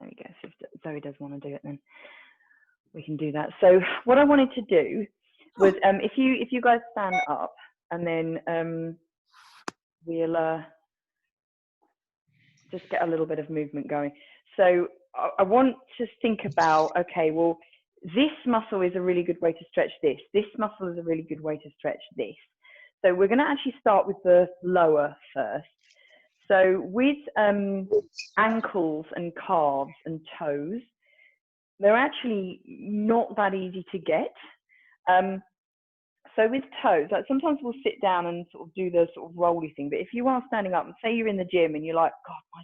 There we go. So if Zoe does want to do it, then we can do that. So what I wanted to do was, if you guys stand up, and then we'll just get a little bit of movement going. So I want to think about, okay, well, this muscle is a really good way to stretch this. This muscle is a really good way to stretch this. So we're going to actually start with the lower first. So with ankles and calves and toes, they're actually not that easy to get. So with toes, like sometimes we'll sit down and sort of do the sort of rolly thing, but if you are standing up and say you're in the gym and you're like, God, my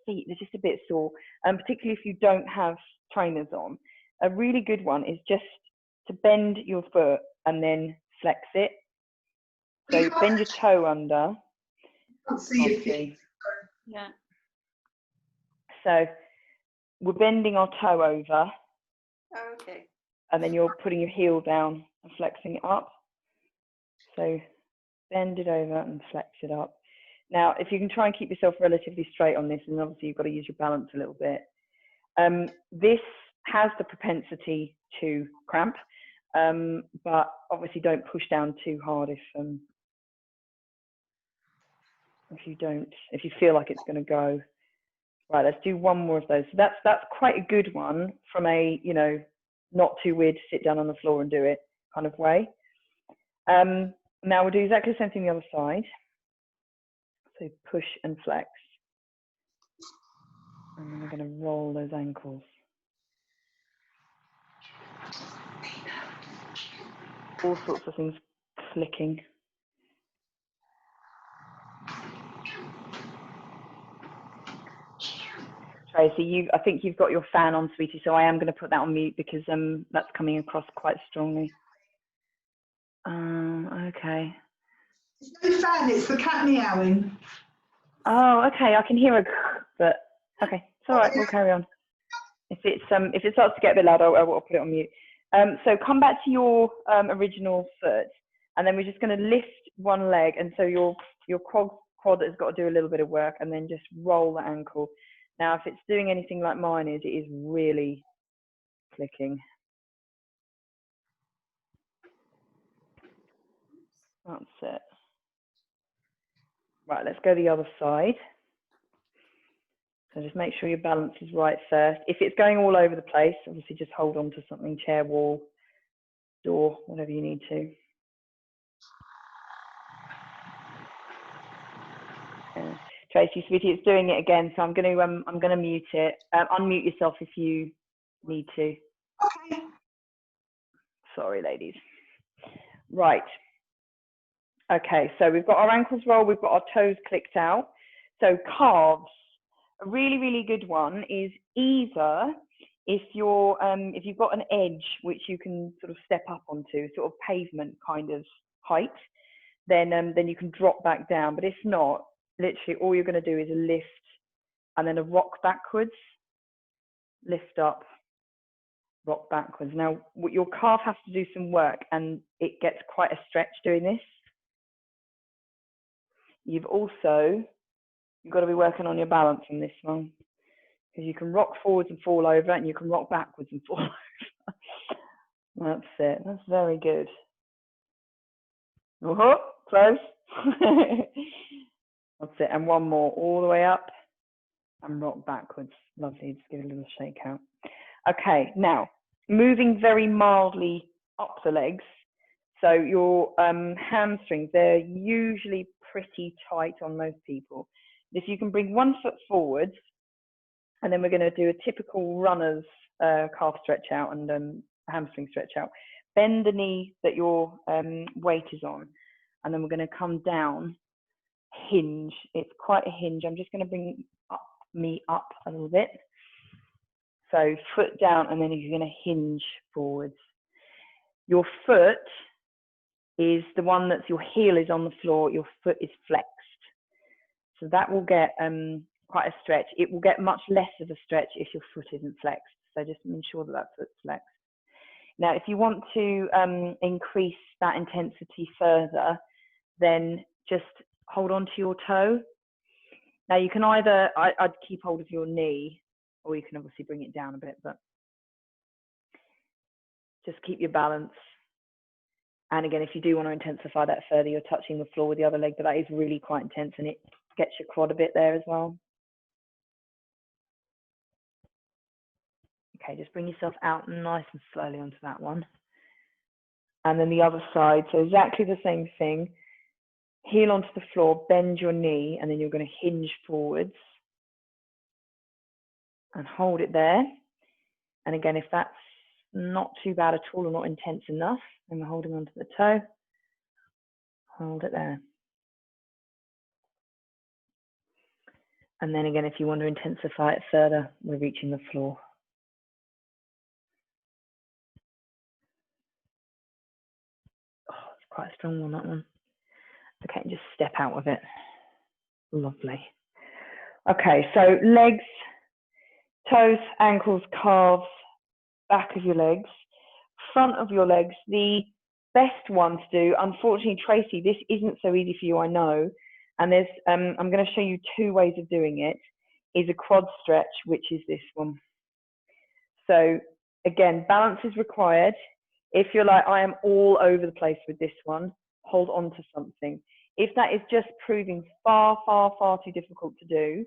feet, they're just a bit sore, and particularly if you don't have trainers on, a really good one is just to bend your foot and then flex it. So bend your toe under. Can't see your feet. Yeah. So we're bending our toe over. Oh, okay. And then you're putting your heel down and flexing it up. So bend it over and flex it up. Now, if you can try and keep yourself relatively straight on this, and obviously you've got to use your balance a little bit. This has the propensity to cramp, but obviously don't push down too hard if you feel like it's going to go. Right, let's do one more of those. So that's quite a good one from a, you know, not too weird to sit down on the floor and do it kind of way. Now we'll do exactly the same thing the other side. So push and flex. And then we're going to roll those ankles. All sorts of things clicking. Tracy, I think you've got your fan on, sweetie, so I am going to put that on mute because that's coming across quite strongly. Okay. It's no fan, it's the cat meowing. Oh, okay, I can hear a but okay, it's all right, we'll carry on. If it starts to get a bit loud, I'll put it on mute. So come back to your original foot, and then we're just going to lift one leg, and so your quad has got to do a little bit of work, and then just roll the ankle. Now, if it's doing anything like mine is, it is really clicking. That's it. Right, let's go the other side. So just make sure your balance is right first. If it's going all over the place, obviously just hold on to something, chair, wall, door, whatever you need to. Tracy, sweetie, it's doing it again, so I'm going to mute it. Unmute yourself if you need to. Okay. Sorry, ladies. Right. Okay, so we've got our ankles rolled, we've got our toes clicked out. So calves, a really, really good one is either if you've got an edge which you can sort of step up onto, sort of pavement kind of height, then you can drop back down. But if not, literally all you're going to do is a lift and then a rock backwards, lift up, rock backwards. Now, your calf has to do some work, and it gets quite a stretch doing this. You've got to be working on your balance on this one, because you can rock forwards and fall over, and you can rock backwards and fall over. That's it. That's very good. Close. That's it. And one more, all the way up and rock backwards. Lovely. Just give it a little shake out. Okay, now moving very mildly up the legs. So your hamstrings, they're usually pretty tight on most people. If you can bring one foot forwards, and then we're going to do a typical runner's calf stretch out and hamstring stretch out. Bend the knee that your weight is on, and then we're going to come down, hinge. It's quite a hinge. I'm just going to bring me up a little bit. So foot down, and then you're going to hinge forwards. Your foot is the one that's, your heel is on the floor, your foot is flexed. So that will get quite a stretch. It will get much less of a stretch if your foot isn't flexed. So just ensure that that foot's flexed. Now, if you want to increase that intensity further, then just hold on to your toe. Now you can either, I'd keep hold of your knee, or you can obviously bring it down a bit, but just keep your balance. And again, if you do want to intensify that further, you're touching the floor with the other leg, but that is really quite intense and it gets your quad a bit there as well. Okay, just bring yourself out nice and slowly onto that one. And then the other side, so exactly the same thing. Heel onto the floor, bend your knee, and then you're going to hinge forwards and hold it there. And again, if that's not too bad at all or not intense enough, then we're holding onto the toe. Hold it there. And then again, if you want to intensify it further, we're reaching the floor. Oh, it's quite a strong one, that one. Okay, just step out of it. Lovely. Okay, so legs, toes, ankles, calves, back of your legs, front of your legs. The best one to do, unfortunately, Tracy, this isn't so easy for you, I know. And there's, I'm going to show you 2 ways of doing it. Is a quad stretch, which is this one. So again, balance is required. If you're like, I am all over the place with this one, hold on to something. If that is just proving far, far, far too difficult to do,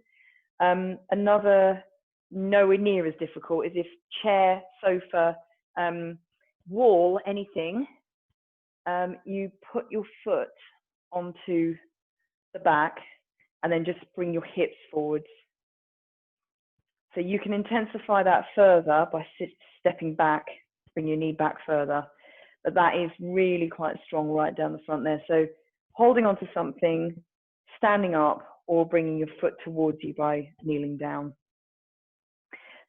another nowhere near as difficult is if chair, sofa, wall, anything, you put your foot onto the back and then just bring your hips forwards. So you can intensify that further by stepping back, bring your knee back further, but that is really quite strong right down the front there. So holding onto something, standing up, or bringing your foot towards you by kneeling down.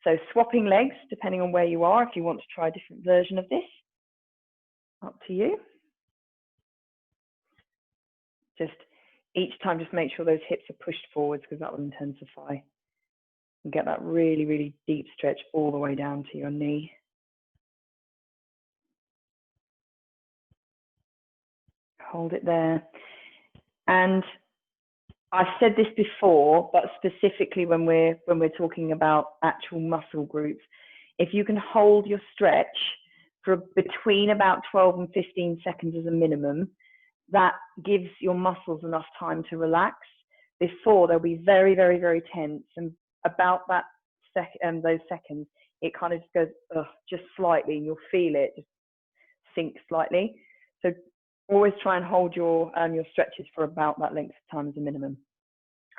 So swapping legs, depending on where you are, if you want to try a different version of this, up to you. Just each time, just make sure those hips are pushed forwards because that will intensify. And get that really, really deep stretch all the way down to your knee. Hold it there. And I've said this before, but specifically when we're talking about actual muscle groups, if you can hold your stretch for between about 12 and 15 seconds as a minimum, that gives your muscles enough time to relax. Before, they'll be very, very, very tense, and about that those seconds, it kind of just goes just slightly, and you'll feel it just sink slightly. So always try and hold your stretches for about that length of time as a minimum.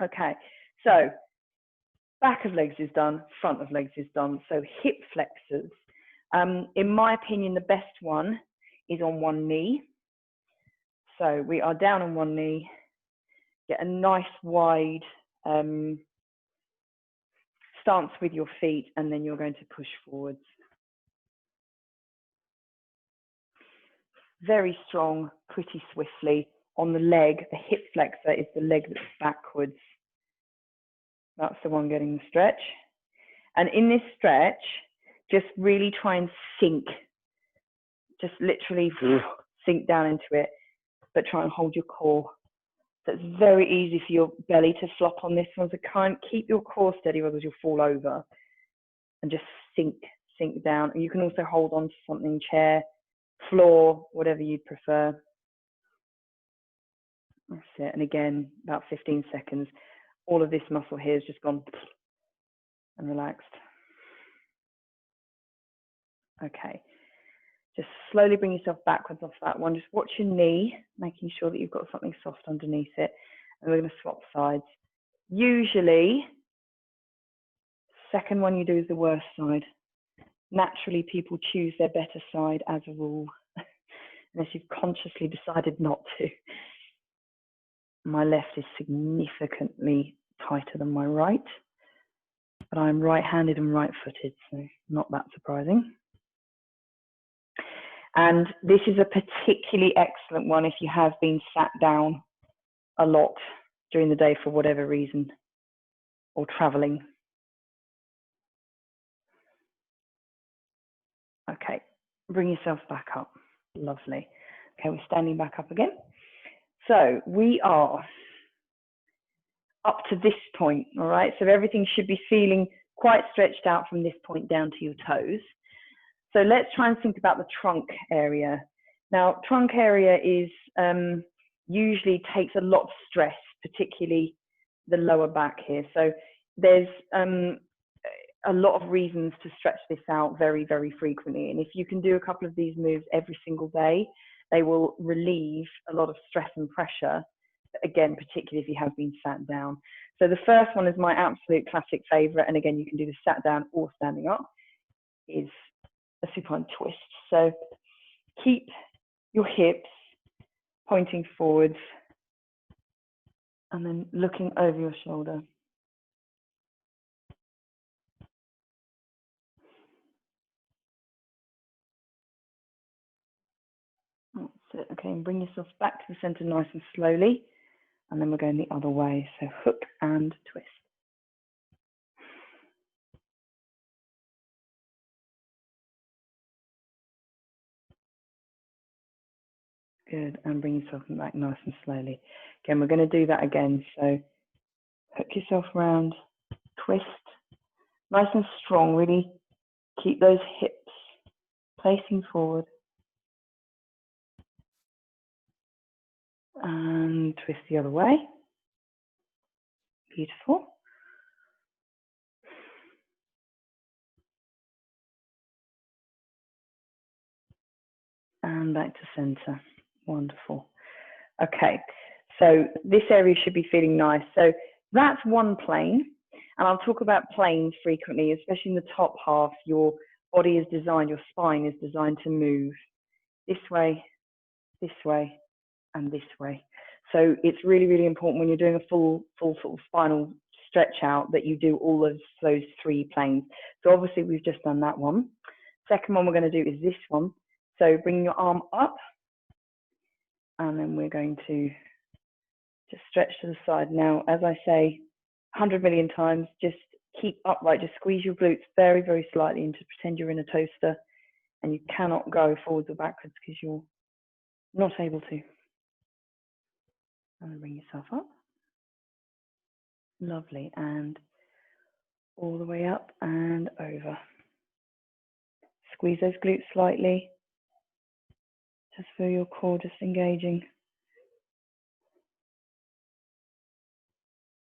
Okay, so back of legs is done, front of legs is done. So hip flexors, in my opinion, the best one is on one knee. So we are down on one knee, get a nice wide stance with your feet, and then you're going to push forwards. Very strong, pretty swiftly. On the leg, the hip flexor is the leg that's backwards. That's the one getting the stretch. And in this stretch, just really try and sink. Just literally sink down into it, but try and hold your core. So it's very easy for your belly to flop on this one. So kind of keep your core steady, otherwise you'll fall over. And just sink down. And you can also hold on to something, chair, floor, whatever you prefer. That's it. And again, about 15 seconds. All of this muscle here has just gone and relaxed. Okay. Just slowly bring yourself backwards off that one. Just watch your knee, making sure that you've got something soft underneath it. And we're going to swap sides. Usually, second one you do is the worst side. Naturally, people choose their better side as a rule, unless you've consciously decided not to. My left is significantly tighter than my right, but I'm right-handed and right-footed, so not that surprising. And this is a particularly excellent one if you have been sat down a lot during the day for whatever reason, or traveling. Okay, bring yourself back up. Lovely. Okay, we're standing back up again. So we are up to this point, all right? So everything should be feeling quite stretched out from this point down to your toes. So let's try and think about the trunk area. Now, trunk area is usually takes a lot of stress, particularly the lower back here. So there's a lot of reasons to stretch this out very, very frequently. And if you can do a couple of these moves every single day, they will relieve a lot of stress and pressure, again, particularly if you have been sat down. So the first one is my absolute classic favorite. And again, you can do this sat down or standing up, is a supine twist. So keep your hips pointing forwards and then looking over your shoulder. That's it. Okay, and bring yourself back to the center nice and slowly. And then we're going the other way. So hook and twist. Good, and bring yourself back nice and slowly. Again, we're going to do that again. So hook yourself around, twist, nice and strong. Really keep those hips placing forward. And twist the other way. Beautiful. And back to center. Wonderful. Okay, so this area should be feeling nice. So that's one plane, and I'll talk about planes frequently, especially in the top half. Your body is designed, your spine is designed to move this way, and this way. So it's really, really important when you're doing a full sort of spinal stretch out that you do all of those three planes. So obviously we've just done that one. Second one we're going to do is this one. So bring your arm up, and then we're going to just stretch to the side. Now, as I say 100 million times, just keep upright, just squeeze your glutes very, very slightly and to pretend you're in a toaster, and you cannot go forwards or backwards because you're not able to. And bring yourself up. Lovely, and all the way up and over. Squeeze those glutes slightly. Just feel your core just engaging.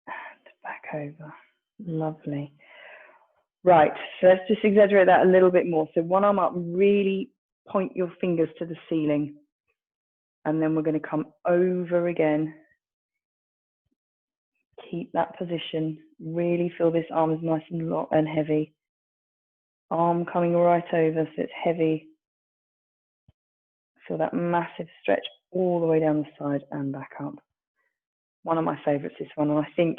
And back over. Lovely. Right, so let's just exaggerate that a little bit more. So one arm up, really point your fingers to the ceiling. And then we're going to come over again. Keep that position. Really feel this arm is nice and heavy. Arm coming right over, so it's heavy. Feel that massive stretch all the way down the side and back up. One of my favorites, this one, and I think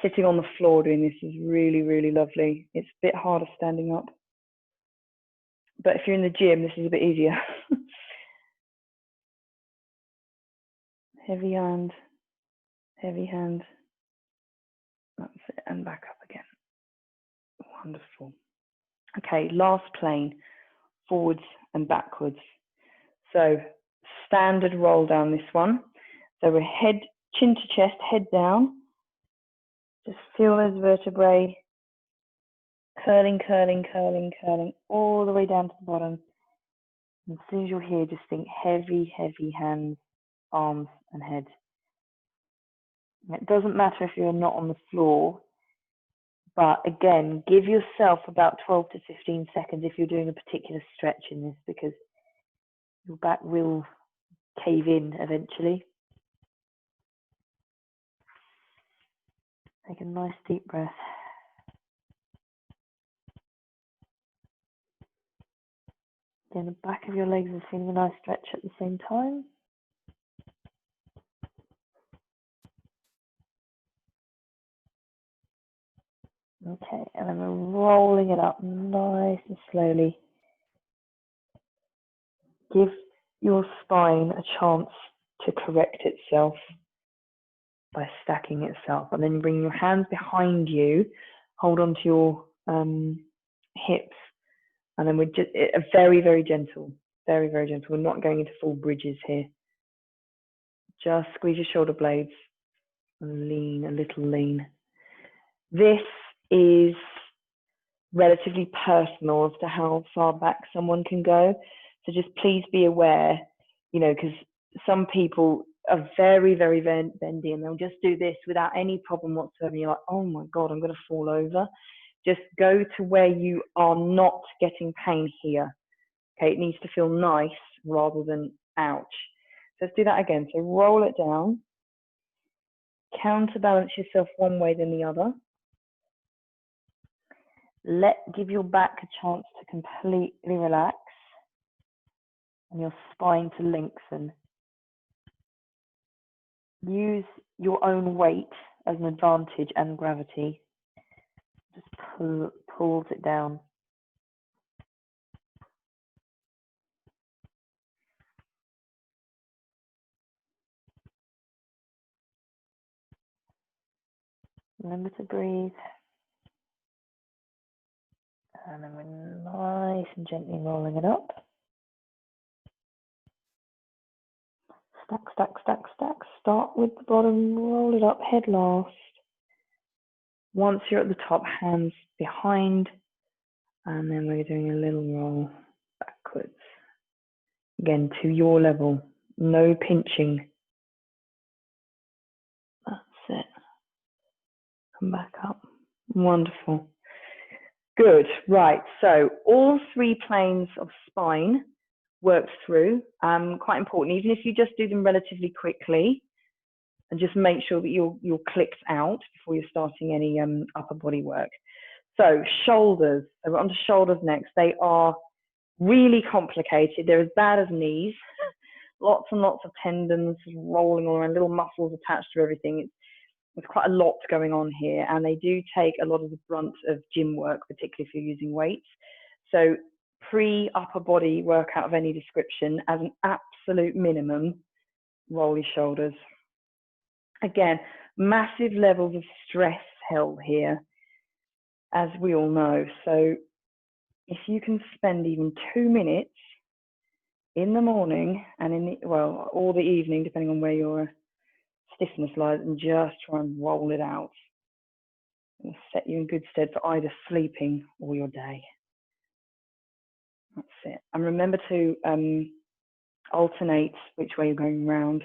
sitting on the floor doing this is really, really lovely. It's a bit harder standing up, but if you're in the gym, this is a bit easier. Heavy hand, that's it, and back up again. Wonderful. Okay, last plane, forwards and backwards. So standard roll down this one. So we're head, chin to chest, head down. Just feel those vertebrae curling, curling, curling, curling, all the way down to the bottom. And as soon as you're here, just think heavy, heavy hands, arms, and head. It doesn't matter if you're not on the floor, but again, give yourself about 12 to 15 seconds if you're doing a particular stretch in this, because your back will cave in eventually. Take a nice deep breath. Again, the back of your legs is feeling a nice stretch at the same time. Okay, and then we're rolling it up nice and slowly. Give your spine a chance to correct itself by stacking itself, and then bring your hands behind you, hold on to your hips, and then we're just very, very gentle, very, very gentle. We're not going into full bridges here. Just squeeze your shoulder blades and lean, a little lean. This is relatively personal as to how far back someone can go. So just please be aware, you know, because some people are very, very bendy and they'll just do this without any problem whatsoever. You're like, oh my God, I'm going to fall over. Just go to where you are not getting pain here. Okay, it needs to feel nice rather than ouch. So let's do that again. So roll it down, counterbalance yourself one way then the other. Give your back a chance to completely relax and your spine to lengthen. Use your own weight as an advantage and gravity. Just pulls it down. Remember to breathe. And then we're nice and gently rolling it up. Stack, stack, stack, stack. Start with the bottom, roll it up, head last. Once you're at the top, hands behind. And then we're doing a little roll backwards. Again, to your level, no pinching. That's it. Come back up. Wonderful. Good. Right. So all three planes of spine worked through. Quite important, even if you just do them relatively quickly, and just make sure that you're clicked out before you're starting any upper body work. So shoulders. So we're onto shoulders next. They are really complicated. They're as bad as knees. Lots and lots of tendons rolling all around, little muscles attached to everything. There's quite a lot going on here, and they do take a lot of the brunt of gym work, particularly if you're using weights. So pre-upper body workout of any description, as an absolute minimum, roll your shoulders. Again, massive levels of stress held here, as we all know. So if you can spend even 2 minutes in the morning and in the, well, or the evening, depending on where your stiffness lies, and just try and roll it out, it'll set you in good stead for either sleeping or your day. That's it. And remember to alternate which way you're going round.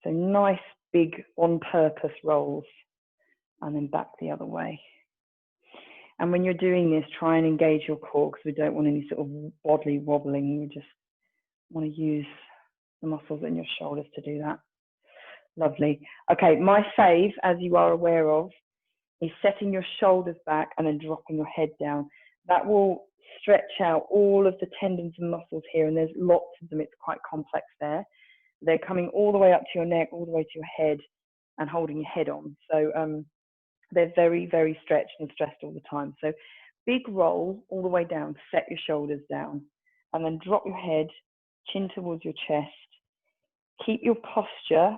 So nice big on purpose rolls and then back the other way. And when you're doing this, try and engage your core, because we don't want any sort of bodily wobbling. We just want to use the muscles in your shoulders to do that. Lovely. Okay, my fave, as you are aware of, is setting your shoulders back and then dropping your head down. That will stretch out all of the tendons and muscles here, and there's lots of them. It's quite complex there. They're coming all the way up to your neck, all the way to your head, and holding your head on. So they're very, very stretched and stressed all the time. So big roll all the way down, set your shoulders down, and then drop your head, chin towards your chest. Keep your posture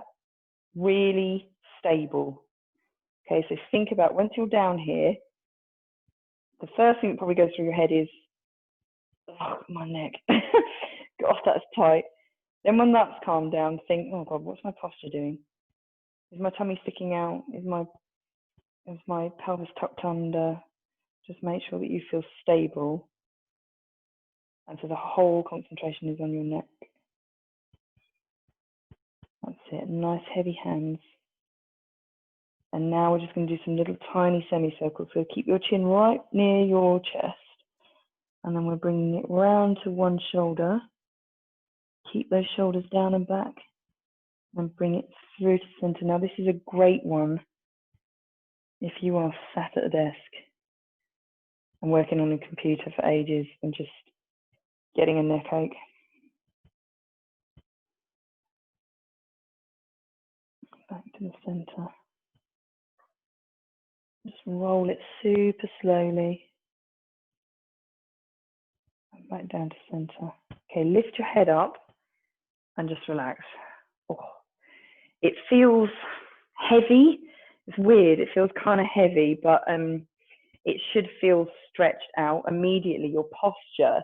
really stable. Okay, so think about once you're down here, the first thing that probably goes through your head is, oh, my neck. Gosh, that's tight. Then when that's calmed down, think, oh God, what's my posture doing? Is my tummy sticking out? Is my pelvis tucked under? Just make sure that you feel stable. And so the whole concentration is on your neck. That's it, nice heavy hands. And now we're just going to do some little tiny semicircles. So keep your chin right near your chest. And then we're bringing it round to one shoulder. Keep those shoulders down and back. And bring it through to the center. Now this is a great one if you are sat at a desk and working on a computer for ages and just getting a neck ache. Back to the center. Just roll it super slowly. And back down to center. Okay, lift your head up and just relax. Oh, it feels heavy. It's weird. It feels kind of heavy, but it should feel stretched out immediately. Your posture,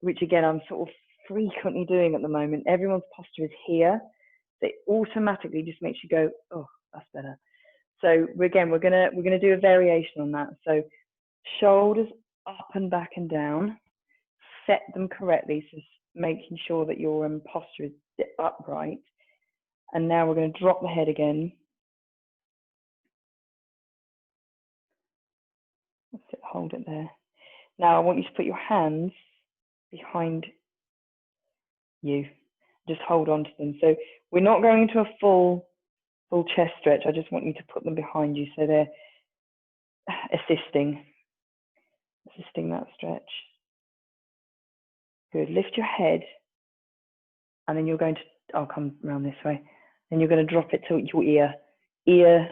which again I'm sort of frequently doing at the moment, everyone's posture is here. So it automatically just makes you go, oh, that's better. So again, we're gonna do a variation on that. So shoulders up and back and down, set them correctly, so making sure that your posture is upright. And now we're going to drop the head again. That's it, hold it there. Now I want you to put your hands behind you. Just hold on to them. So we're not going into a full chest stretch. I just want you to put them behind you so they're assisting that stretch. Good. Lift your head, and then you're going to, I'll come around this way. Then you're going to drop it to your ear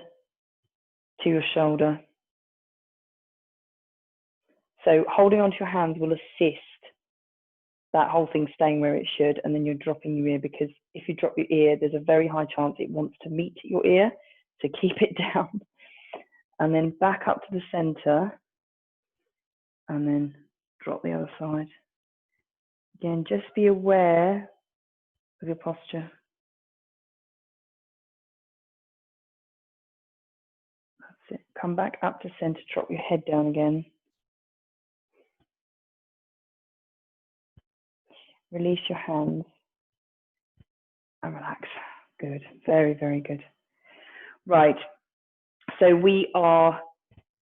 to your shoulder. So holding onto your hands will assist that whole thing staying where it should, and then you're dropping your ear, because if you drop your ear, there's a very high chance it wants to meet your ear, so keep it down. And then back up to the center, and then drop the other side. Again, just be aware of your posture. That's it. Come back up to center, drop your head down again. Release your hands and relax. Good. Very, very good. Right. So we are,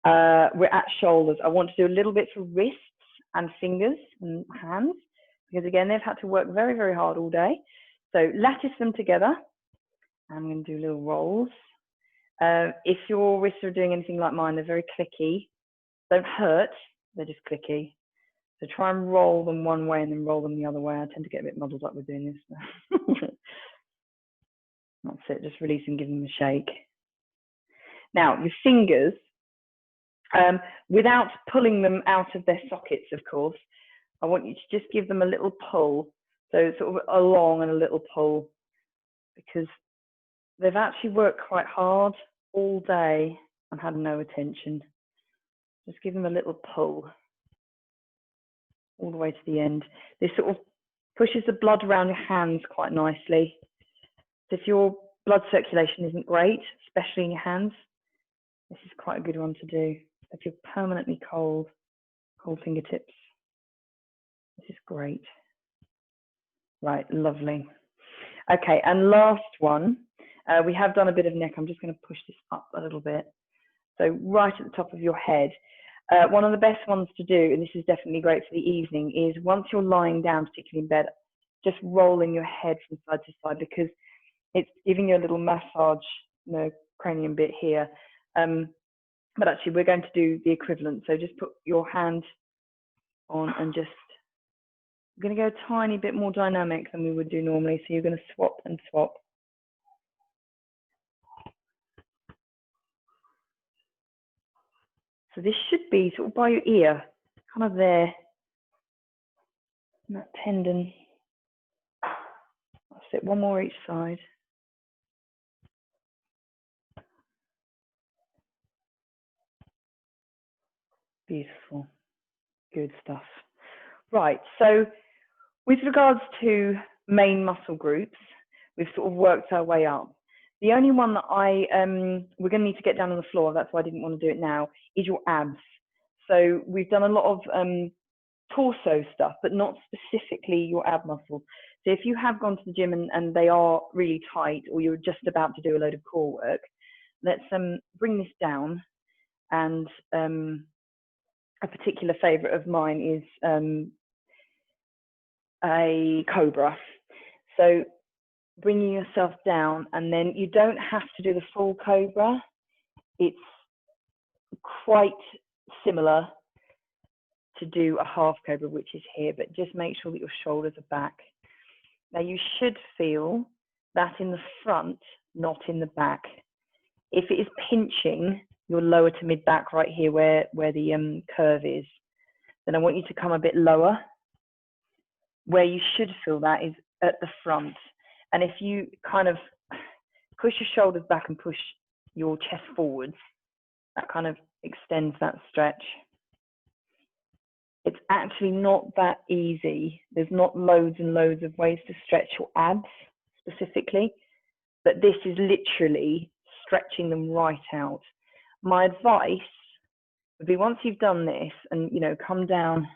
we're at shoulders. I want to do a little bit for wrists and fingers and hands, because again, they've had to work very, very hard all day. So lattice them together. I'm going to do little rolls. If your wrists are doing anything like mine, they're very clicky. Don't hurt, they're just clicky. So try and roll them one way and then roll them the other way. I tend to get a bit muddled up with doing this. That's it, just release and give them a shake. Now, your fingers, without pulling them out of their sockets, of course, I want you to just give them a little pull. So sort of a long and a little pull, because they've actually worked quite hard all day and had no attention. Just give them a little pull all the way to the end. This sort of pushes the blood around your hands quite nicely. So if your blood circulation isn't great, especially in your hands, this is quite a good one to do. If you're permanently cold fingertips, this is great. Right, lovely. Okay, and last one, we have done a bit of neck. I'm just going to push this up a little bit. So right at the top of your head. One of the best ones to do, and this is definitely great for the evening, is once you're lying down, particularly in bed, just rolling your head from side to side, because it's giving you a little massage, you know, cranium bit here. But actually, we're going to do the equivalent. So just put your hand on and just, we're going to go a tiny bit more dynamic than we would do normally. So you're going to swap and swap. So this should be sort of by your ear, kind of there, and that tendon. That's it, one more each side. Beautiful, good stuff. Right, so with regards to main muscle groups, we've sort of worked our way up. The only one that we're going to need to get down on the floor, that's why I didn't want to do it now, is your abs. So we've done a lot of torso stuff, but not specifically your ab muscle. So if you have gone to the gym and they are really tight, or you're just about to do a load of core work, let's bring this down. And a particular favorite of mine is a cobra. So bringing yourself down, and then you don't have to do the full cobra. It's quite similar to do a half cobra, which is here, but just make sure that your shoulders are back. Now you should feel that in the front, not in the back. If it is pinching your lower to mid back right here where the curve is, then I want you to come a bit lower. Where you should feel that is at the front. And if you kind of push your shoulders back and push your chest forwards, that kind of extends that stretch. It's actually not that easy. There's not loads and loads of ways to stretch your abs specifically, but this is literally stretching them right out. My advice would be, once you've done this and, you know, come down,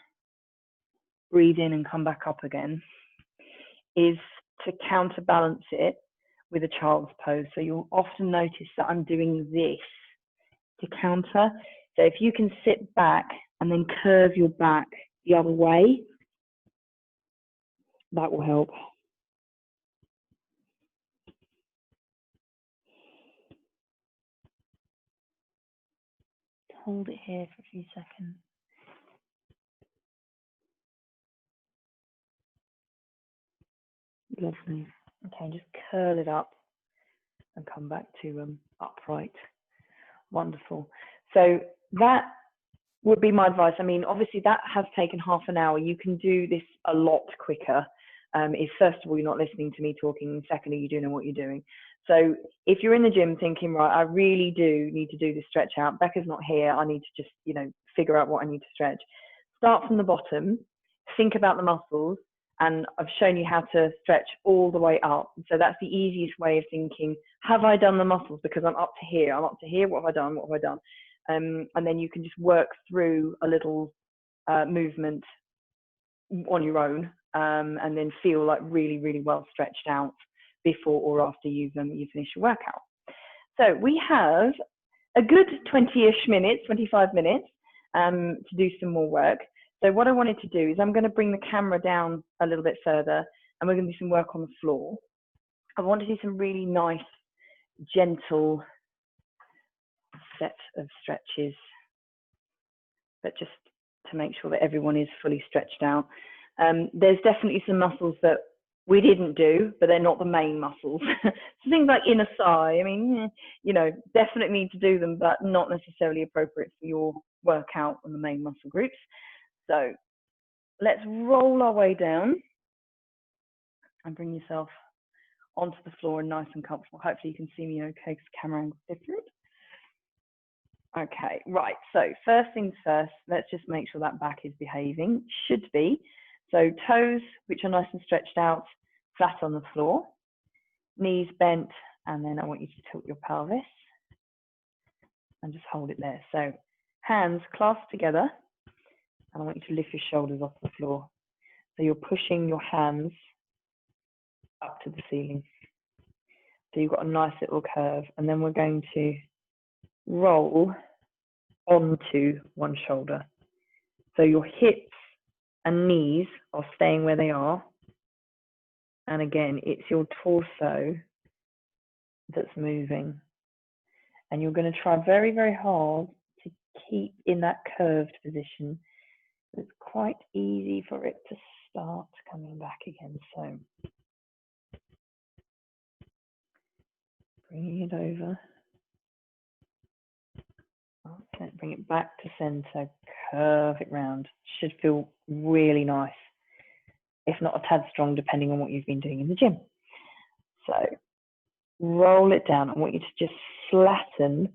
breathe in and come back up again, is to counterbalance it with a child's pose. So you'll often notice that I'm doing this to counter. So if you can sit back and then curve your back the other way, that will help. Hold it here for a few seconds. Lovely. Okay, just curl it up and come back to upright. Wonderful. So that would be my advice. I mean, obviously that has taken half an hour. You can do this a lot quicker. Is first of all, you're not listening to me talking, and secondly, you do know what you're doing. So if you're in the gym thinking, right, I really do need to do this stretch out, Becca's not here, I need to just, you know, figure out what I need to stretch. Start from the bottom, think about the muscles, and I've shown you how to stretch all the way up. So that's the easiest way of thinking, have I done the muscles? Because I'm up to here, what have I done, what have I done? And then you can just work through a little movement on your own, and then feel like really, really well stretched out before or after you finish your workout. So we have a good 20-ish minutes, 25 minutes to do some more work. So what I wanted to do is I'm going to bring the camera down a little bit further, and we're going to do some work on the floor. I want to do some really nice, gentle set of stretches, but just to make sure that everyone is fully stretched out. There's definitely some muscles that we didn't do, but they're not the main muscles. So things like inner thigh, I mean, you know, definitely need to do them, but not necessarily appropriate for your workout on the main muscle groups. So let's roll our way down and bring yourself onto the floor and nice and comfortable. Hopefully you can see me okay because the camera angle's different. Okay, right, so first things first, let's just make sure that back is behaving. Should be. So toes, which are nice and stretched out, flat on the floor, knees bent, and then I want you to tilt your pelvis and just hold it there. So hands clasped together, and I want you to lift your shoulders off the floor. So you're pushing your hands up to the ceiling. So you've got a nice little curve, and then we're going to roll onto one shoulder. So your hips and knees are staying where they are. And again, it's your torso that's moving. And you're going to try very, very hard to keep in that curved position. It's quite easy for it to start coming back again. So bringing it over. Okay, bring it back to center, curve it round. Should feel really nice, if not a tad strong, depending on what you've been doing in the gym. So roll it down. I want you to just flatten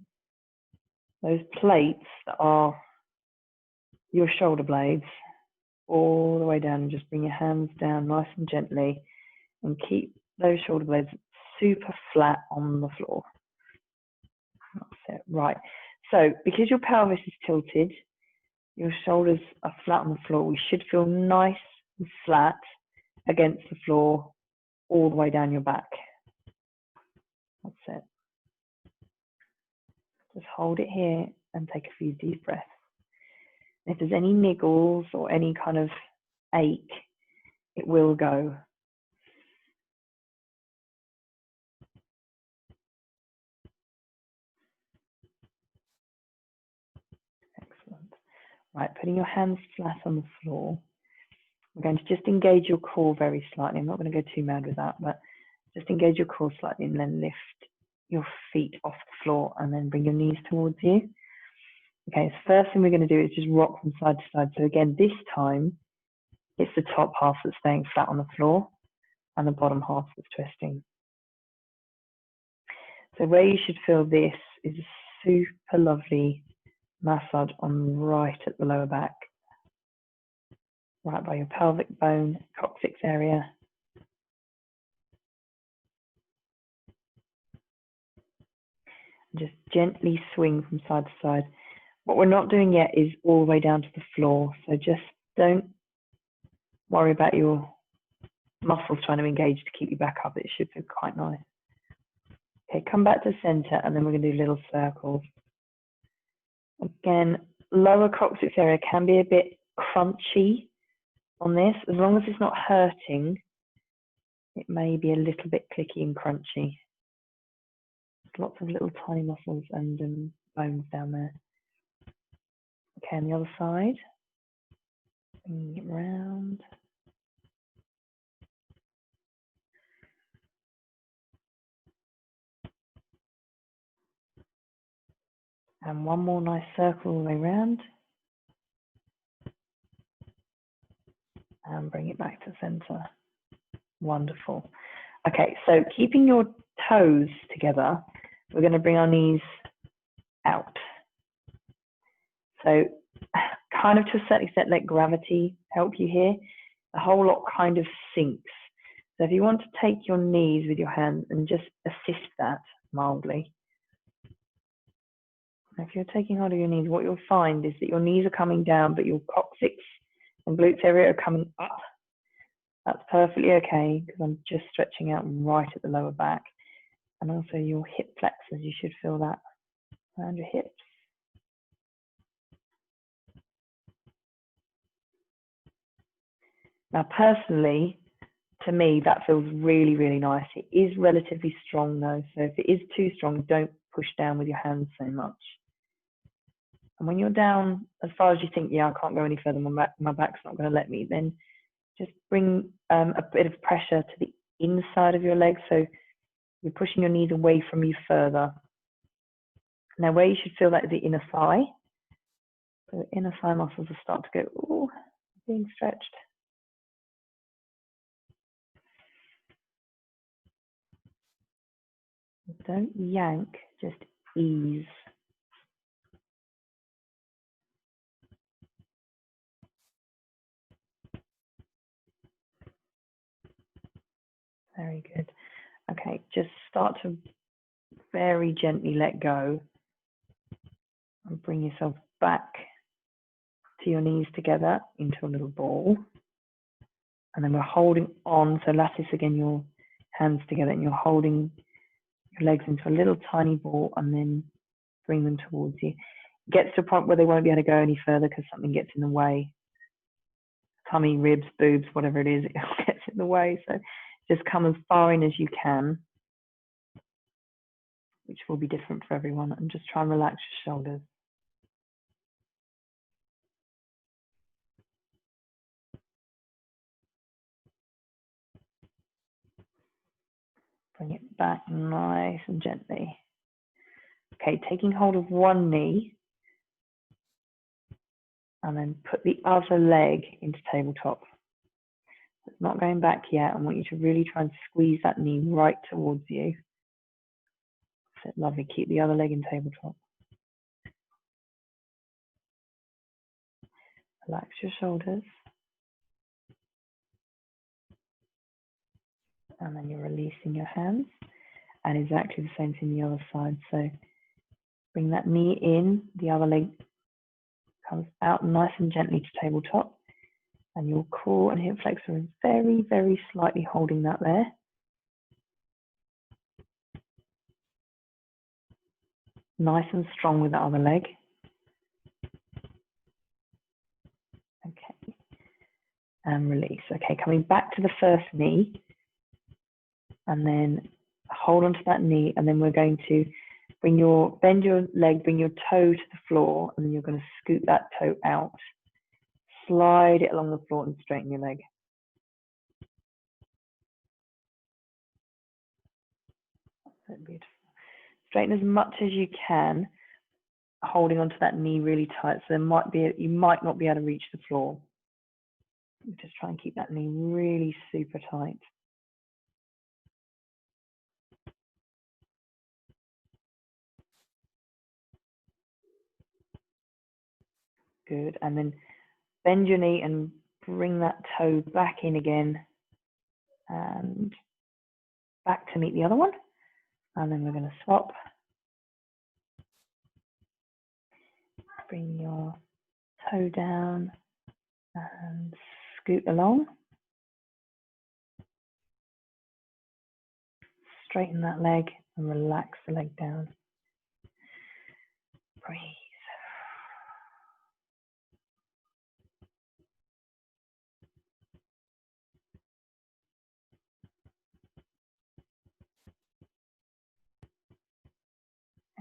those plates that are your shoulder blades all the way down, and just bring your hands down nice and gently and keep those shoulder blades super flat on the floor. That's it. Right. So because your pelvis is tilted, your shoulders are flat on the floor, we should feel nice and flat against the floor all the way down your back. That's it. Just hold it here and take a few deep breaths. If there's any niggles or any kind of ache, it will go. Excellent. Right, putting your hands flat on the floor. We're going to just engage your core very slightly. I'm not going to go too mad with that, but just engage your core slightly and then lift your feet off the floor and then bring your knees towards you. Okay, so first thing we're going to do is just rock from side to side. So again, this time, it's the top half that's staying flat on the floor and the bottom half that's twisting. So where you should feel this is a super lovely massage on right at the lower back, right by your pelvic bone, coccyx area. Just gently swing from side to side. What we're not doing yet is all the way down to the floor. So just don't worry about your muscles trying to engage to keep you back up. It should feel quite nice. Okay, come back to center, and then we're going to do little circles. Again, lower coccyx area can be a bit crunchy on this. As long as it's not hurting, it may be a little bit clicky and crunchy. There's lots of little tiny muscles and bones down there. Okay, on the other side, bring it round. And one more nice circle all the way around. And bring it back to center. Wonderful. Okay, so keeping your toes together, we're going to bring our knees out. So kind of to a certain extent, let gravity help you here. The whole lot kind of sinks. So if you want to take your knees with your hands and just assist that mildly. If you're taking hold of your knees, what you'll find is that your knees are coming down, but your coccyx and glutes area are coming up. That's perfectly okay, because I'm just stretching out right at the lower back. And also your hip flexors, you should feel that around your hips. Now, personally, to me, that feels really, really nice. It is relatively strong though, so if it is too strong, don't push down with your hands so much. And when you're down as far as you think, yeah, I can't go any further, my back's not going to let me, then just bring a bit of pressure to the inside of your legs, so you're pushing your knees away from you further. Now, where you should feel that is the inner thigh. So the inner thigh muscles will start to go, ooh, being stretched. Don't yank, just ease. Very good. Okay, just start to very gently let go and bring yourself back to your knees together into a little ball. And then we're holding on, so lattice again your hands together, and you're holding your legs into a little tiny ball and then bring them towards you. It gets to a point where they won't be able to go any further because something gets in the way. Tummy, ribs, boobs, whatever it is, it gets in the way. So just come as far in as you can, which will be different for everyone, and just try and relax your shoulders. Bring it back nice and gently. Okay, taking hold of one knee, and then put the other leg into tabletop. It's not going back yet. I want you to really try and squeeze that knee right towards you. So lovely. Keep the other leg in tabletop. Relax your shoulders. And then you're releasing your hands. And exactly the same thing the other side. So bring that knee in, the other leg comes out nice and gently to tabletop. And your core and hip flexor is very, very slightly holding that there. Nice and strong with the other leg. Okay. And release. Okay, coming back to the first knee. And then hold onto that knee, and then we're going to bend your leg, bring your toe to the floor, and then you're going to scoot that toe out. Slide it along the floor and straighten your leg. That's beautiful. Straighten as much as you can, holding onto that knee really tight. So you might not be able to reach the floor. Just try and keep that knee really super tight. Good. And then bend your knee and bring that toe back in again and back to meet the other one. And then we're going to swap. Bring your toe down and scoot along. Straighten that leg and relax the leg down. Breathe.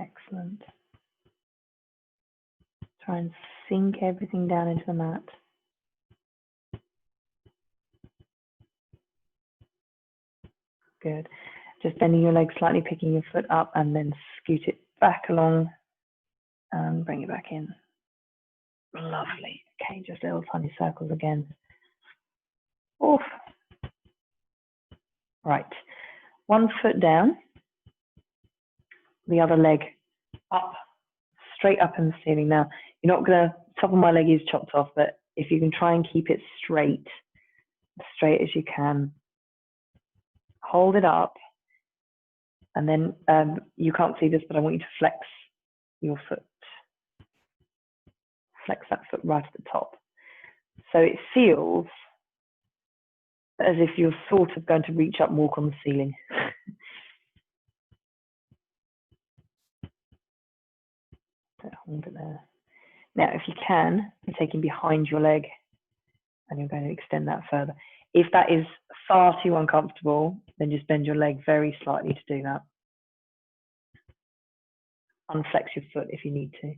Excellent. Try and sink everything down into the mat. Good. Just bending your leg slightly, picking your foot up, and then scoot it back along and bring it back in. Lovely. Okay, just little tiny circles again. Off. Right. One foot down, the other leg up, straight up in the ceiling. Now, you're not going to, top of my leg is chopped off, but if you can try and keep it straight, as straight as you can, hold it up, and then you can't see this, but I want you to flex your foot. Flex that foot right at the top. So it feels as if you're sort of going to reach up and walk on the ceiling. So hold it there. Now, if you can, you're taking behind your leg and you're going to extend that further. If that is far too uncomfortable, then just bend your leg very slightly to do that. Unflex your foot if you need to.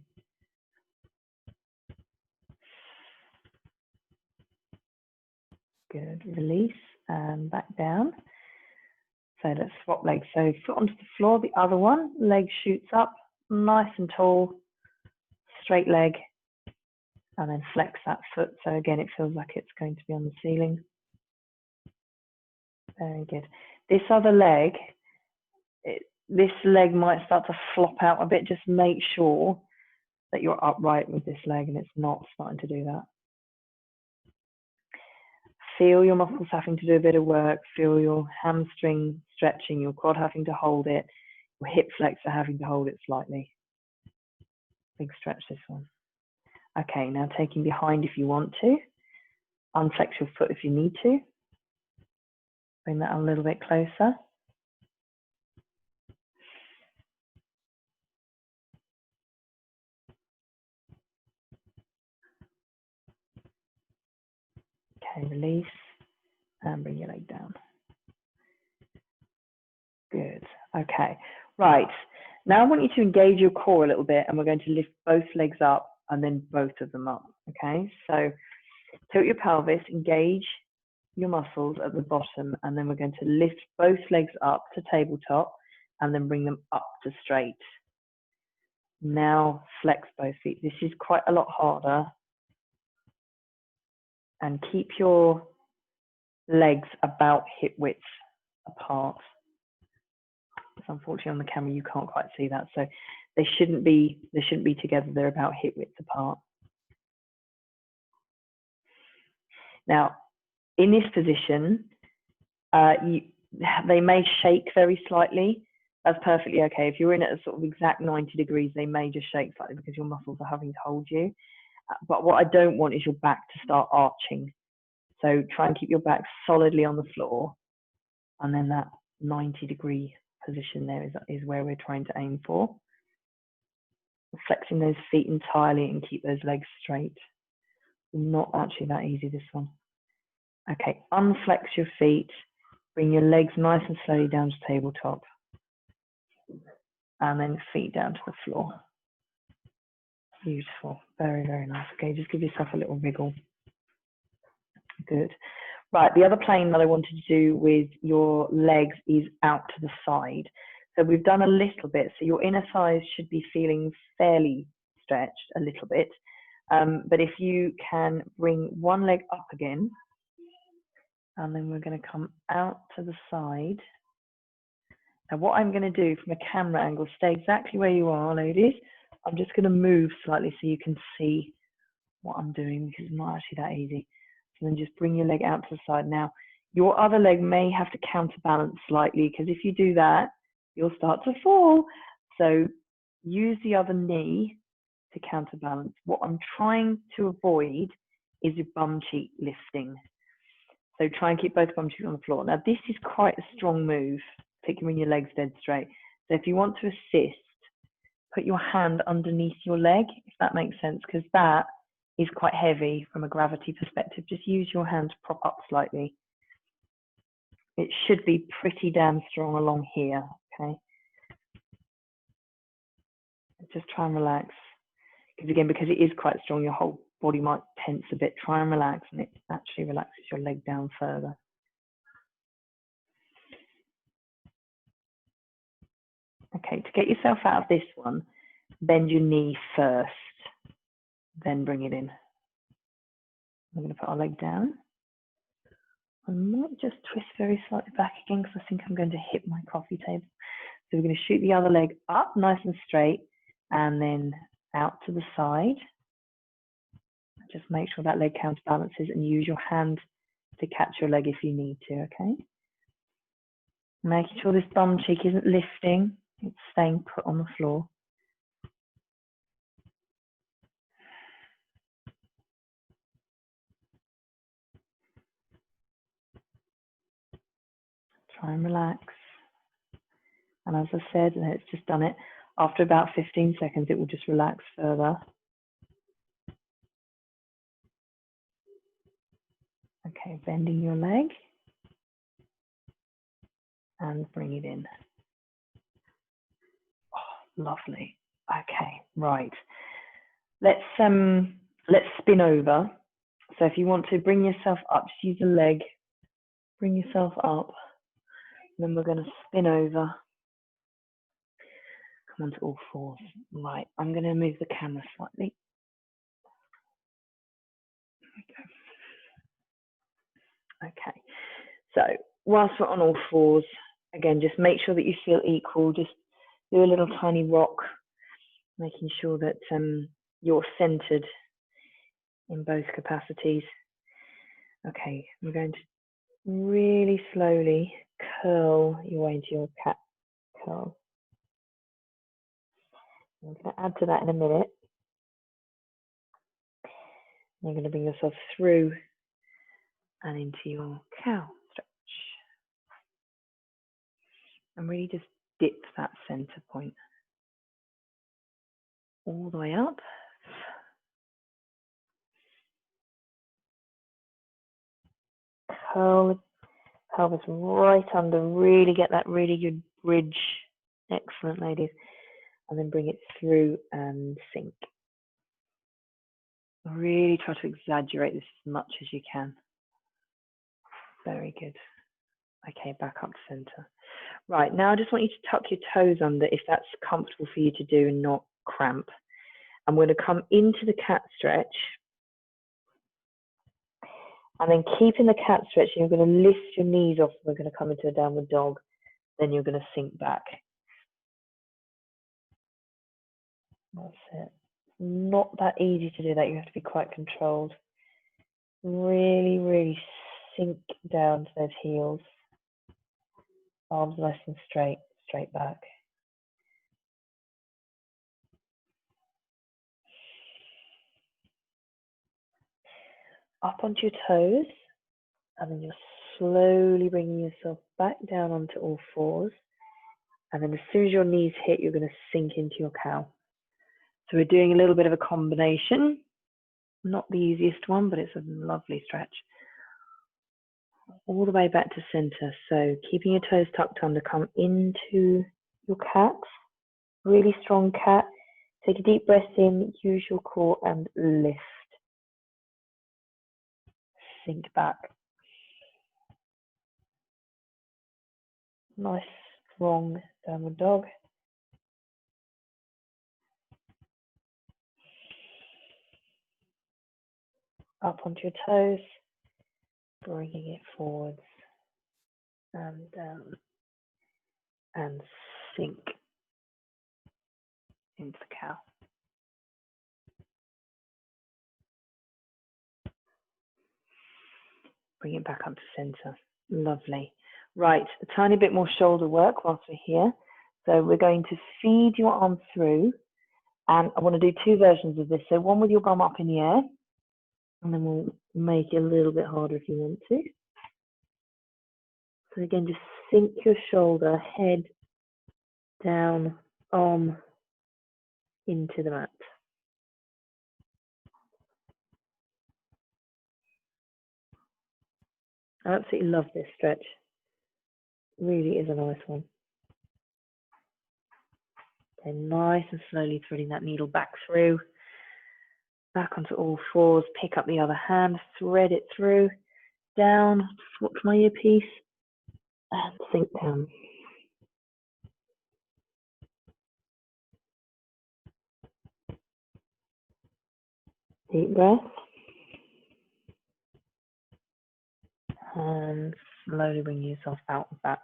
Good. Release and back down. So let's swap legs. So foot onto the floor, the other one, leg shoots up, nice and tall, straight leg, and then flex that foot. So again, it feels like it's going to be on the ceiling. Very good. This other leg, this leg might start to flop out a bit. Just make sure that you're upright with this leg and it's not starting to do that. Feel your muscles having to do a bit of work. Feel your hamstring stretching, your quad having to hold it, your hip flexor having to hold it slightly. Big stretch this one. Okay, now taking behind if you want to. Unflex your foot if you need to. Bring that a little bit closer. Okay, release and bring your leg down. Good. Okay, right. Now I want you to engage your core a little bit, and we're going to lift both legs up and then both of them up. Okay, so tilt your pelvis, engage your muscles at the bottom, and then we're going to lift both legs up to tabletop and then bring them up to straight. Now flex both feet. This is quite a lot harder. And keep your legs about hip width apart. Unfortunately on the camera you can't quite see that, so they shouldn't be together. They're about hip width apart. Now in this position they may shake very slightly. That's perfectly okay. If you're in at a sort of exact 90 degrees, they may just shake slightly because your muscles are having to hold you. But what I don't want is your back to start arching. So try and keep your back solidly on the floor, and then that 90-degree position there is where we're trying to aim for. Flexing those feet entirely and keep those legs straight. Not actually that easy, this one. Okay, unflex your feet. Bring your legs nice and slowly down to tabletop. And then feet down to the floor. Beautiful. Very, very nice. Okay, just give yourself a little wriggle. Good. Right, the other plane that I wanted to do with your legs is out to the side. So we've done a little bit. So your inner thighs should be feeling fairly stretched a little bit. But if you can bring one leg up again, and then we're going to come out to the side. Now what I'm going to do from a camera angle, stay exactly where you are, ladies. I'm just going to move slightly so you can see what I'm doing, because it's not actually that easy. So then just bring your leg out to the side. Now, your other leg may have to counterbalance slightly, because if you do that, you'll start to fall. So use the other knee to counterbalance. What I'm trying to avoid is your bum cheek lifting. So try and keep both bum cheeks on the floor. Now this is quite a strong move, particularly when your leg's dead straight. So if you want to assist, put your hand underneath your leg, if that makes sense, because that is quite heavy from a gravity perspective. Just use your hand to prop up slightly. It should be pretty damn strong along here, okay? Just try and relax. Because again, because it is quite strong, your whole body might tense a bit. Try and relax, and it actually relaxes your leg down further. Okay, to get yourself out of this one, bend your knee first, then bring it in. I'm going to put our leg down. I might just twist very slightly back again because I think I'm going to hit my coffee table. So we're going to shoot the other leg up nice and straight and then out to the side. Just make sure that leg counterbalances and use your hand to catch your leg if you need to, okay? Making sure this bum cheek isn't lifting, it's staying put on the floor. Try and relax. And as I said, and it's just done it, after about 15 seconds, it will just relax further. Okay, bending your leg and bring it in. Oh, lovely. Okay, right. Let's spin over. So if you want to bring yourself up, just use the leg, bring yourself up. And then we're going to spin over. Come onto all fours. Right, I'm going to move the camera slightly. Okay, so whilst we're on all fours, again, just make sure that you feel equal. Just do a little tiny rock, making sure that you're centered in both capacities. Okay, we're going to really slowly curl your way into your cat curl. I'm going to add to that in a minute. You're going to bring yourself through and into your cow stretch. And really just dip that center point all the way up. Curl the pelvis right under, really get that really good bridge. Excellent, ladies. And then bring it through and sink. Really try to exaggerate this as much as you can. Very good. Okay, back up to center. Right, now I just want you to tuck your toes under if that's comfortable for you to do and not cramp. I'm going to come into the cat stretch. And then keeping the cat stretch, you're going to lift your knees off. We're going to come into a downward dog. Then you're going to sink back. That's it. Not that easy to do that. You have to be quite controlled. Really, really sink down to those heels. Arms nice and straight, straight back. Up onto your toes, and then you're slowly bringing yourself back down onto all fours. And then as soon as your knees hit, you're going to sink into your cow. So we're doing a little bit of a combination. Not the easiest one, but it's a lovely stretch. All the way back to center. So keeping your toes tucked under, come into your cat. Really strong cat. Take a deep breath in, use your core and lift. Sink back. Nice, strong downward dog. Up onto your toes, bringing it forwards and down and sink into the cow. Bring it back up to center. Lovely. Right, a tiny bit more shoulder work whilst we're here. So we're going to feed your arm through And I want to do two versions of this. So one with your bum up in the air, and then we'll make it a little bit harder if you want to. So again, just sink your shoulder, head down, arm into the mat. I absolutely love this stretch. Really is a nice one. Okay, nice and slowly threading that needle back through, back onto all fours, pick up the other hand, thread it through, down, watch my earpiece, and sink down. Deep breath. And slowly bring yourself out of that.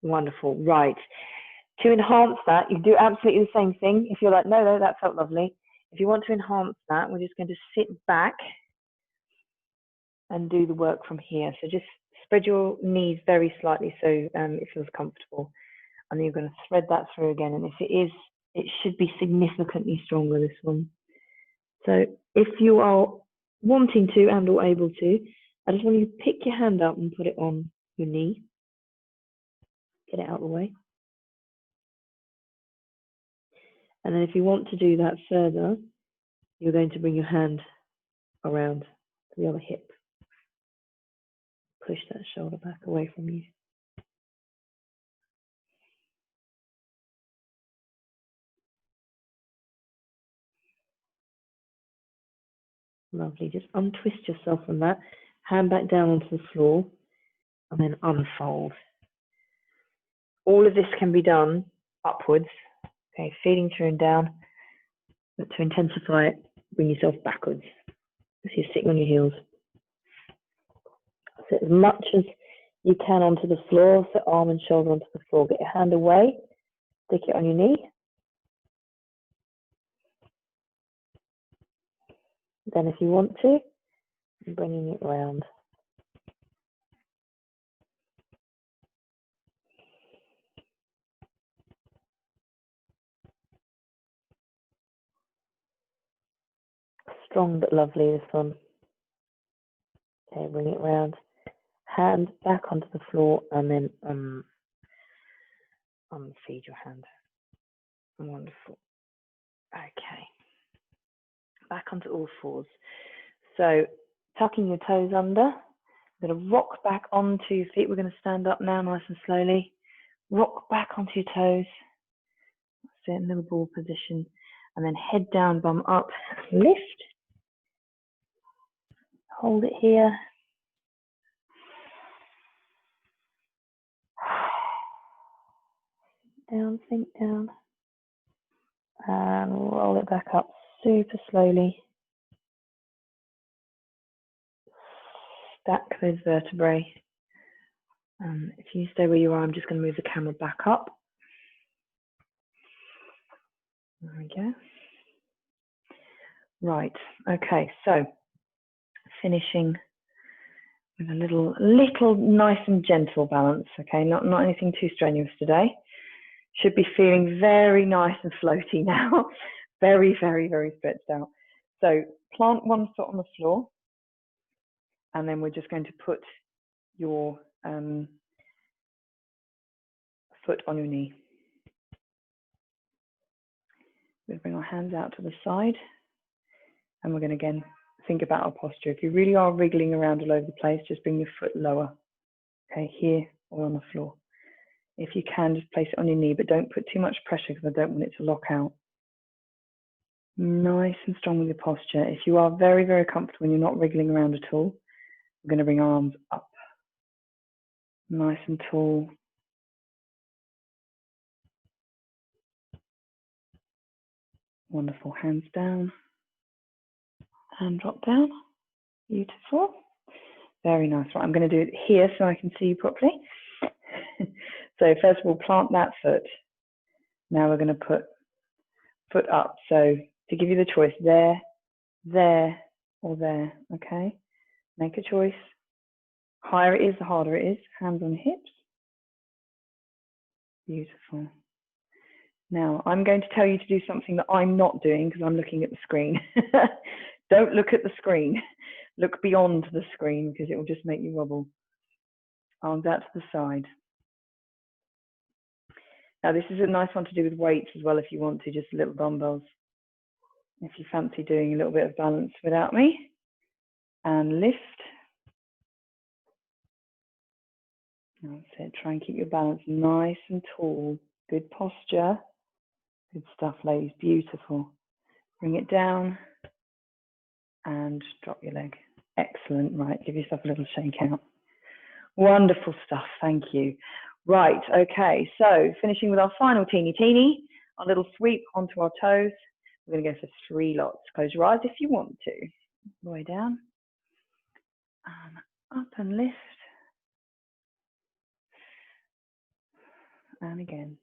Wonderful. Right. To enhance that, you do absolutely the same thing. If you're like, no, that felt lovely. If you want to enhance that, we're just going to sit back and do the work from here. So just spread your knees very slightly so it feels comfortable. And then you're going to thread that through again. And if it is, it should be significantly stronger, this one. So if you are wanting to and or able to, I just want you to pick your hand up and put it on your knee. Get it out of the way. And then if you want to do that further, you're going to bring your hand around to the other hip. Push that shoulder back away from you. Lovely. Just untwist yourself from that. Hand back down onto the floor and then unfold. All of this can be done upwards. Okay, feeding through and down. But to intensify it, bring yourself backwards. So you're sitting on your heels. Sit as much as you can onto the floor. So arm and shoulder onto the floor. Get your hand away. Stick it on your knee. Then if you want to, bringing it round. Strong but lovely, this one. Okay, bring it round. Hand back onto the floor and then unfeed your hand. Wonderful. Okay. Back onto all fours. So tucking your toes under. I'm going to rock back onto your feet. We're going to stand up now nice and slowly. Rock back onto your toes. Sit in little ball position. And then head down, bum up. Lift. Hold it here. Down, sink down. And roll it back up super slowly. Stack those vertebrae. If you stay where you are, I'm just going to move the camera back up. There we go. Right, okay, so finishing with a little nice and gentle balance, okay, not anything too strenuous today. Should be feeling very nice and floaty now. Very, very, very stretched out. So plant one foot on the floor, and then we're just going to put your foot on your knee. We'll bring our hands out to the side, and we're going to again think about our posture. If you really are wriggling around all over the place, just bring your foot lower, okay, here or on the floor. If you can, just place it on your knee, but don't put too much pressure because I don't want it to lock out. Nice and strong with your posture. If you are very, very comfortable and you're not wriggling around at all, we're going to bring our arms up. Nice and tall. Wonderful. Hands down. And drop down. Beautiful. Very nice. Right, I'm going to do it here so I can see you properly. So first of all, plant that foot. Now we're going to put foot up. So to give you the choice, there, or there, okay? Make a choice. Higher it is, the harder it is. Hands on hips. Beautiful. Now, I'm going to tell you to do something that I'm not doing because I'm looking at the screen. Don't look at the screen. Look beyond the screen because it will just make you wobble. Arms out to the side. Now, this is a nice one to do with weights as well if you want to, just little dumbbells. If you fancy doing a little bit of balance without me. And lift. That's it. Try and keep your balance nice and tall. Good posture. Good stuff, ladies. Beautiful. Bring it down and drop your leg. Excellent. Right, give yourself a little shake out. Wonderful stuff. Thank you. Right, okay. So finishing with our final teeny, our little sweep onto our toes. We're going to go for 3 lots. Close your eyes if you want to. All the way down. Up and lift. And again.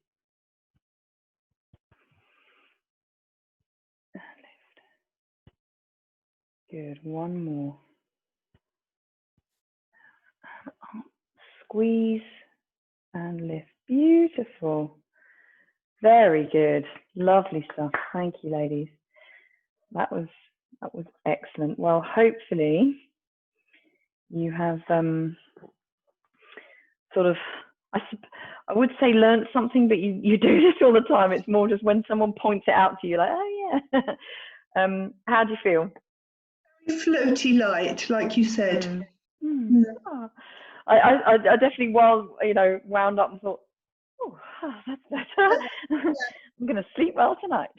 And lift. Good. One more. Up, squeeze and lift. Beautiful. Very good. Lovely stuff. Thank you, ladies. That was excellent. Well, hopefully you have sort of, I would say learned something, but you do this all the time. It's more just when someone points it out to you, like, oh yeah. How do you feel? Floaty light, like you said. Oh. I definitely wound up and thought, oh, that's better. I'm going to sleep well tonight.